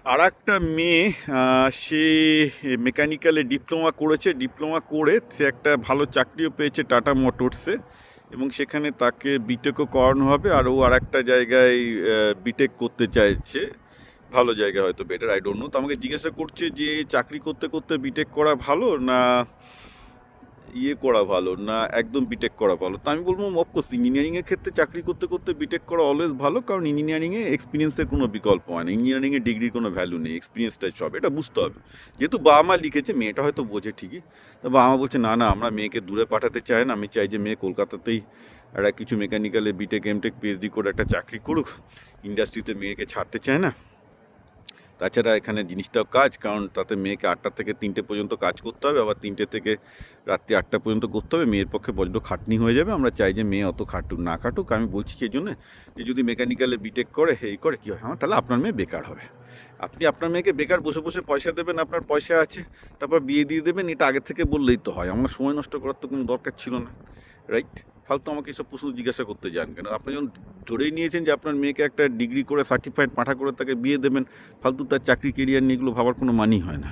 আর একটা মেয়ে সে মেকানিক্যালে ডিপ্লোমা করেছে, ডিপ্লোমা করে সে একটা ভালো চাকরিও পেয়েছে টাটা মোটরসে, এবং সেখানে তাকে বিটেকও করানো হবে। আর ও আর একটা জায়গায় বিটেক করতে চাইছে, ভালো জায়গা হয়তো, বেটার আই ডোন্ট নো। তো আমাকে জিজ্ঞাসা করছে যে চাকরি করতে করতে বিটেক করা ভালো না করা ভালো, না একদম বিটেক করা ভালো। তো আমি বলবো অফকোর্স ইঞ্জিনিয়ারিংয়ের ক্ষেত্রে চাকরি করতে করতে বিটেক করা অলওয়েজ ভালো, কারণ ইঞ্জিনিয়ারিংয়ে এক্সপিরিয়েন্সের কোনো বিকল্প হয় না, ইঞ্জিনিয়ারিংয়ে ডিগ্রির কোনো ভ্যালু নেই, এক্সপিরিয়েন্সটাই সব, এটা বুঝতে হবে। যেহেতু বাবা মা লিখেছে, মেয়েটা হয়তো বোঝে ঠিকই, তো বাবা মা বলছে না না আমরা মেয়েকে দূরে পাঠাতে চাই না, আমি চাই যে মেয়ে কলকাতাতেই একটা কিছু মেকানিক্যালে বিটেক এমটেক পিএইচডি করে একটা চাকরি করুক, ইন্ডাস্ট্রিতে মেয়েকে ছাড়তে চায় না। তাছাড়া এখানে জিনিসটাও কাজ, কারণ তাতে মেয়েকে 8টা থেকে 3টে পর্যন্ত কাজ করতে হবে, আবার 3টে থেকে রাত্রি 8টা পর্যন্ত করতে হবে, মেয়ের পক্ষে বড্ড খাটনি হয়ে যাবে। আমরা চাই যে মেয়ে অত খাটুক না খাটুক। আমি বলছি সেই জন্য যে যদি মেকানিক্যালে বিটেক করে এই করে কী হয়, হ্যাঁ তাহলে আপনার মেয়ে বেকার হবে। আপনি আপনার মেয়েকে বেকার বসে বসে পয়সা দেবেন, আপনার পয়সা আছে, তারপর বিয়ে দিয়ে দেবেন, এটা আগে থেকে বললেই তো হয়। আমার সময় নষ্ট করার তো কোনো দরকার ছিল না, রাইট? ফালতু আমাকে এসব প্রশ্ন জিজ্ঞাসা করতে যান কেন? আপনি যখন ধরেই নিয়েছেন যে আপনার মেয়েকে একটা ডিগ্রি করে সার্টিফাইড পাঠা করে তাকে বিয়ে দেবেন, ফালতু তার চাকরি কেরিয়ার নিয়ে এগুলো ভাবার কোনো মানেই হয় না।